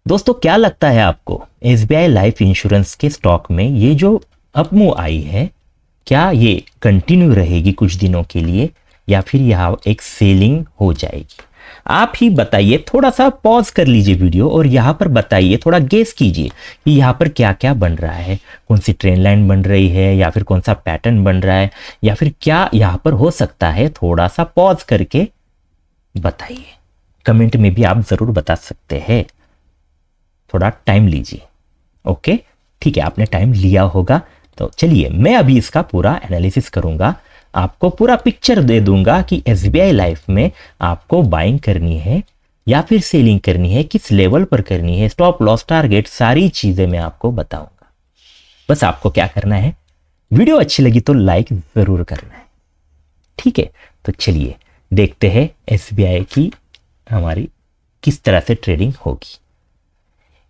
दोस्तों क्या लगता है आपको एसबीआई लाइफ इंश्योरेंस के स्टॉक में ये जो अपमूव आई है, क्या ये कंटिन्यू रहेगी कुछ दिनों के लिए या फिर यहाँ एक सेलिंग हो जाएगी? आप ही बताइए। थोड़ा सा पॉज कर लीजिए वीडियो और यहाँ पर बताइए, थोड़ा गेस कीजिए कि यहाँ पर क्या क्या बन रहा है, कौन सी ट्रेन लाइन बन रही है या फिर कौन सा पैटर्न बन रहा है या फिर क्या यहाँ पर हो सकता है। थोड़ा सा पॉज करके बताइए, कमेंट में भी आप जरूर बता सकते हैं। थोड़ा टाइम लीजिए। ओके ठीक है, आपने टाइम लिया होगा तो चलिए मैं अभी इसका पूरा एनालिसिस करूंगा, आपको पूरा पिक्चर दे दूंगा कि एसबीआई लाइफ में आपको बाइंग करनी है या फिर सेलिंग करनी है, किस लेवल पर करनी है, स्टॉप लॉस टारगेट, सारी चीजें मैं आपको बताऊंगा। बस आपको क्या करना है, वीडियो अच्छी लगी तो लाइक जरूर करना है। ठीक है, तो चलिए देखते हैं एसबीआई की हमारी किस तरह से ट्रेडिंग होगी।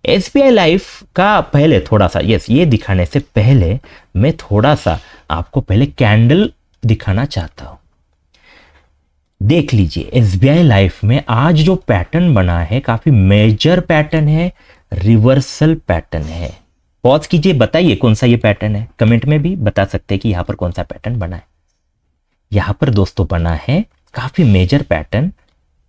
एसबीआई लाइफ का पहले थोड़ा सा, यस, ये दिखाने से पहले मैं थोड़ा सा आपको पहले कैंडल दिखाना चाहता हूं। देख लीजिए एसबीआई लाइफ में आज जो पैटर्न बना है काफी मेजर पैटर्न है, रिवर्सल पैटर्न है। पॉज कीजिए, बताइए कौन सा ये पैटर्न है, कमेंट में भी बता सकते हैं कि यहां पर कौन सा पैटर्न बना है। यहां पर दोस्तों बना है काफी major pattern,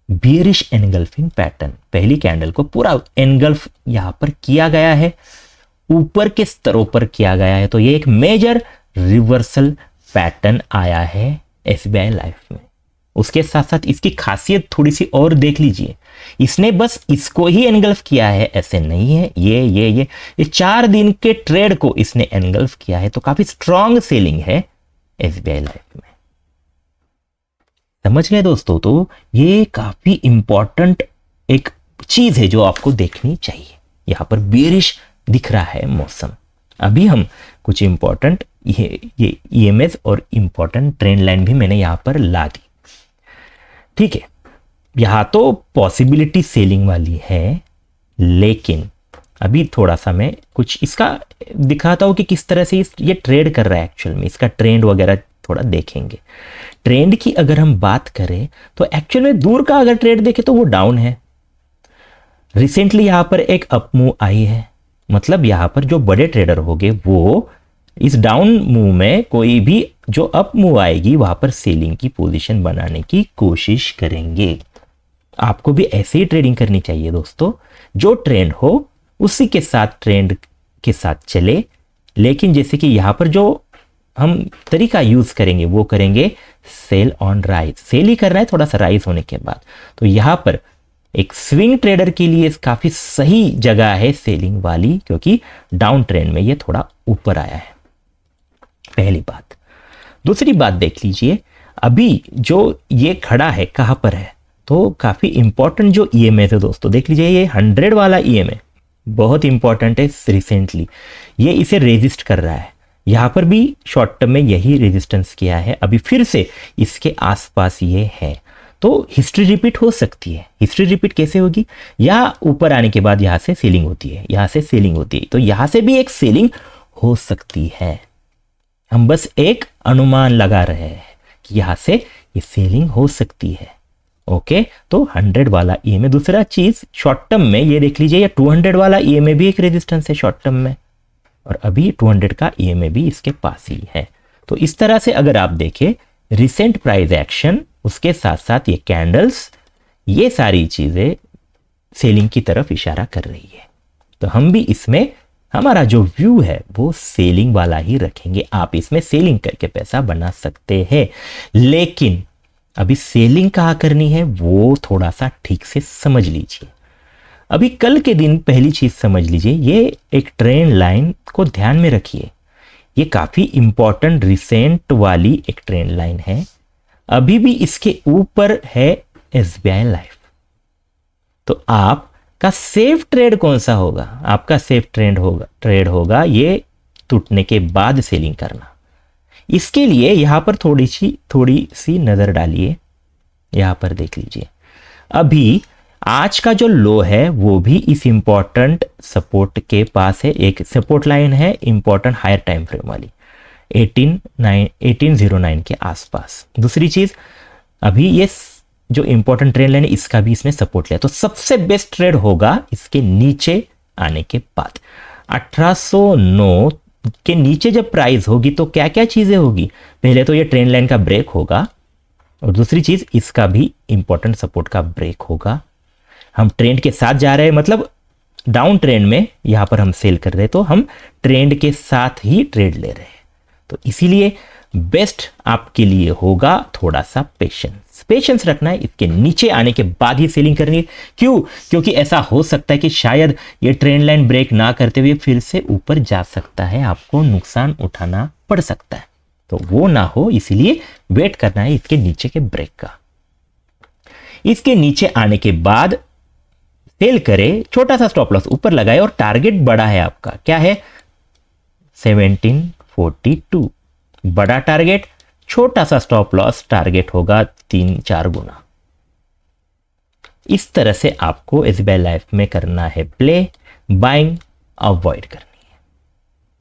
bearish engulfing pattern. पहली कैंडल को पूरा एनगल्फ यहां पर किया गया है, ऊपर के स्तरों पर किया गया है, तो ये एक मेजर रिवर्सल पैटर्न आया है एसबीआई लाइफ में। उसके साथ साथ इसकी खासियत थोड़ी सी और देख लीजिए, इसने बस इसको ही एनगल्फ किया है ऐसे नहीं है, ये 4 दिन के ट्रेड को इसने एनगल्फ किया है, तो काफी स्ट्रॉन्ग सेलिंग है एसबीआई लाइफ में। समझ गए दोस्तों? तो ये काफी इंपॉर्टेंट एक चीज है जो आपको देखनी चाहिए। यहां पर बेरिश दिख रहा है मौसम। अभी हम कुछ इंपॉर्टेंट ये ईएमएस और इंपॉर्टेंट ट्रेंड लाइन भी मैंने यहां पर ला दी। ठीक है, यहां तो पॉसिबिलिटी सेलिंग वाली है, लेकिन अभी थोड़ा सा मैं कुछ इसका दिखाता हूं कि किस तरह से ये ट्रेड कर रहा है एक्चुअल में। इसका ट्रेंड वगैरह थोड़ा देखेंगे। ट्रेंड की अगर हम बात करें तो एक्चुअल में दूर का अगर ट्रेड देखें तो वो डाउन है। रिसेंटली यहां पर एक अप मूव आई है, मतलब यहां पर जो बड़े ट्रेडर होंगे वो इस डाउन मूव में कोई भी जो अप मूव आएगी वहां पर सेलिंग की पोजीशन बनाने की कोशिश करेंगे। आपको भी ऐसे ही ट्रेडिंग करनी चाहिए दोस्तों, जो ट्रेंड हो उसी के साथ ट्रेंड के साथ चले। लेकिन जैसे कि यहां पर जो हम तरीका यूज करेंगे वो करेंगे सेल ऑन राइज। सेल ही करना है थोड़ा सा राइज होने के बाद। तो यहां पर एक स्विंग ट्रेडर के लिए काफी सही जगह है सेलिंग वाली, क्योंकि डाउन ट्रेंड में ये थोड़ा ऊपर आया है। पहली बात। दूसरी बात देख लीजिए, अभी जो ये खड़ा है कहां पर है, तो काफी इंपॉर्टेंट जो ईएमए है दोस्तों, देख लीजिए ये 100 वाला ईएमए बहुत इंपॉर्टेंट है। रिसेंटली ये इसे रेजिस्ट कर रहा है, यहां पर भी शॉर्ट टर्म में यही रेजिस्टेंस किया है, अभी फिर से इसके आसपास ये है। तो हिस्ट्री रिपीट हो सकती है। हिस्ट्री रिपीट कैसे होगी? या ऊपर आने के बाद यहां से सेलिंग होती है, यहां से सेलिंग होती है, तो यहां से भी एक सेलिंग हो सकती है। हम बस एक अनुमान लगा रहे हैं कि यहां से ये सेलिंग हो सकती है। ओके, तो 100 वाला ईएमए। दूसरा चीज शॉर्ट टर्म में ये देख लीजिए, या 200 वाला ईएमए भी एक रेजिस्टेंस है शॉर्ट टर्म में, और अभी 200 का ईएमए भी इसके पास ही है। तो इस तरह से अगर आप देखें रिसेंट प्राइस एक्शन, उसके साथ साथ ये कैंडल्स, ये सारी चीजें सेलिंग की तरफ इशारा कर रही है। तो हम भी इसमें हमारा जो व्यू है वो सेलिंग वाला ही रखेंगे। आप इसमें सेलिंग करके पैसा बना सकते हैं, लेकिन अभी सेलिंग कहाँ करनी है वो थोड़ा सा ठीक से समझ लीजिए। अभी कल के दिन पहली चीज समझ लीजिए, ये एक ट्रेंड लाइन को ध्यान में रखिए। ये काफी इंपॉर्टेंट रिसेंट वाली एक ट्रेंड लाइन है। अभी भी इसके ऊपर है एसबीआई लाइफ। तो आपका सेफ ट्रेड कौन सा होगा? आपका सेफ ट्रेड होगा ये टूटने के बाद सेलिंग करना। इसके लिए यहां पर थोड़ी सी नजर डालिए। यहां पर देख लीजिए, अभी आज का जो लो है वो भी इस इंपॉर्टेंट सपोर्ट के पास है। एक सपोर्ट लाइन है इंपॉर्टेंट हायर टाइम फ्रेम वाली, 1809 के आसपास। दूसरी चीज, अभी ये जो इंपॉर्टेंट ट्रेंड लाइन है इसका भी इसने सपोर्ट लिया, तो सबसे बेस्ट ट्रेड होगा इसके नीचे आने के बाद। 1809 के नीचे जब प्राइस होगी तो क्या क्या चीजें होगी, पहले तो ये ट्रेंड लाइन का ब्रेक होगा, और दूसरी चीज इसका भी इंपॉर्टेंट सपोर्ट का ब्रेक होगा। हम ट्रेंड के साथ जा रहे हैं, मतलब डाउन ट्रेंड में यहां पर हम सेल कर रहे हैं, तो हम ट्रेंड के साथ ही ट्रेड ले रहे हैं। तो इसीलिए बेस्ट आपके लिए होगा थोड़ा सा पेशेंस रखना है, इसके नीचे आने के बाद ही सेलिंग करनी है। क्यों? क्योंकि ऐसा हो सकता है कि शायद ये ट्रेंड लाइन ब्रेक ना करते हुए फिर से ऊपर जा सकता है, आपको नुकसान उठाना पड़ सकता है, तो वो ना हो, इसीलिए वेट करना है इसके नीचे के ब्रेक का। इसके नीचे आने के बाद सेल करे, छोटा सा स्टॉप लॉस ऊपर लगाए, और टारगेट बड़ा है आपका, क्या है 1742, बड़ा टारगेट, छोटा सा स्टॉप लॉस, टारगेट होगा 3-4 गुना। इस तरह से आपको एसबीआई लाइफ में करना है प्ले, बाइंग अवॉइड करनी है।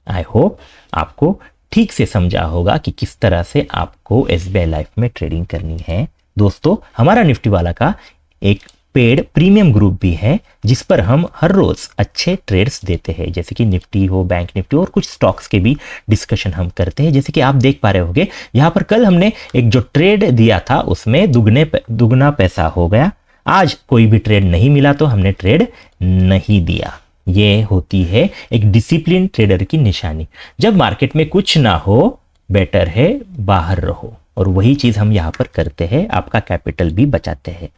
आई होप आपको ठीक से समझा होगा कि किस तरह से आपको एसबीआई लाइफ में ट्रेडिंग करनी है। दोस्तों, हमारा निफ्टी वाला का एक पेड प्रीमियम ग्रुप भी है, जिस पर हम हर रोज अच्छे ट्रेड्स देते हैं, जैसे कि निफ्टी हो, बैंक निफ्टी, और कुछ स्टॉक्स के भी डिस्कशन हम करते हैं। जैसे कि आप देख पा रहे होंगे यहाँ पर कल हमने एक जो ट्रेड दिया था उसमें दुगना पैसा हो गया। आज कोई भी ट्रेड नहीं मिला तो हमने ट्रेड नहीं दिया। ये होती है एक डिसिप्लिन ट्रेडर की निशानी। जब मार्केट में कुछ ना हो, बेटर है बाहर रहो, और वही चीज हम यहाँ पर करते हैं, आपका कैपिटल भी बचाते हैं।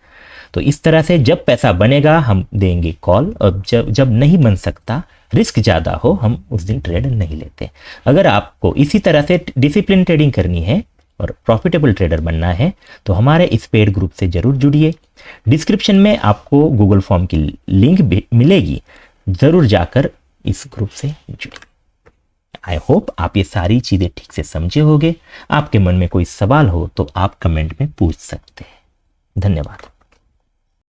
तो इस तरह से जब पैसा बनेगा हम देंगे कॉल, और जब नहीं बन सकता, रिस्क ज़्यादा हो, हम उस दिन ट्रेड नहीं लेते। अगर आपको इसी तरह से डिसिप्लिन ट्रेडिंग करनी है और प्रॉफिटेबल ट्रेडर बनना है तो हमारे इस पेड ग्रुप से जरूर जुड़िए। डिस्क्रिप्शन में आपको गूगल फॉर्म की लिंक भी मिलेगी, ज़रूर जाकर इस ग्रुप से जुड़िए। आई होप आप ये सारी चीज़ें ठीक से समझे होंगे। आपके मन में कोई सवाल हो तो आप कमेंट में पूछ सकते हैं। धन्यवाद।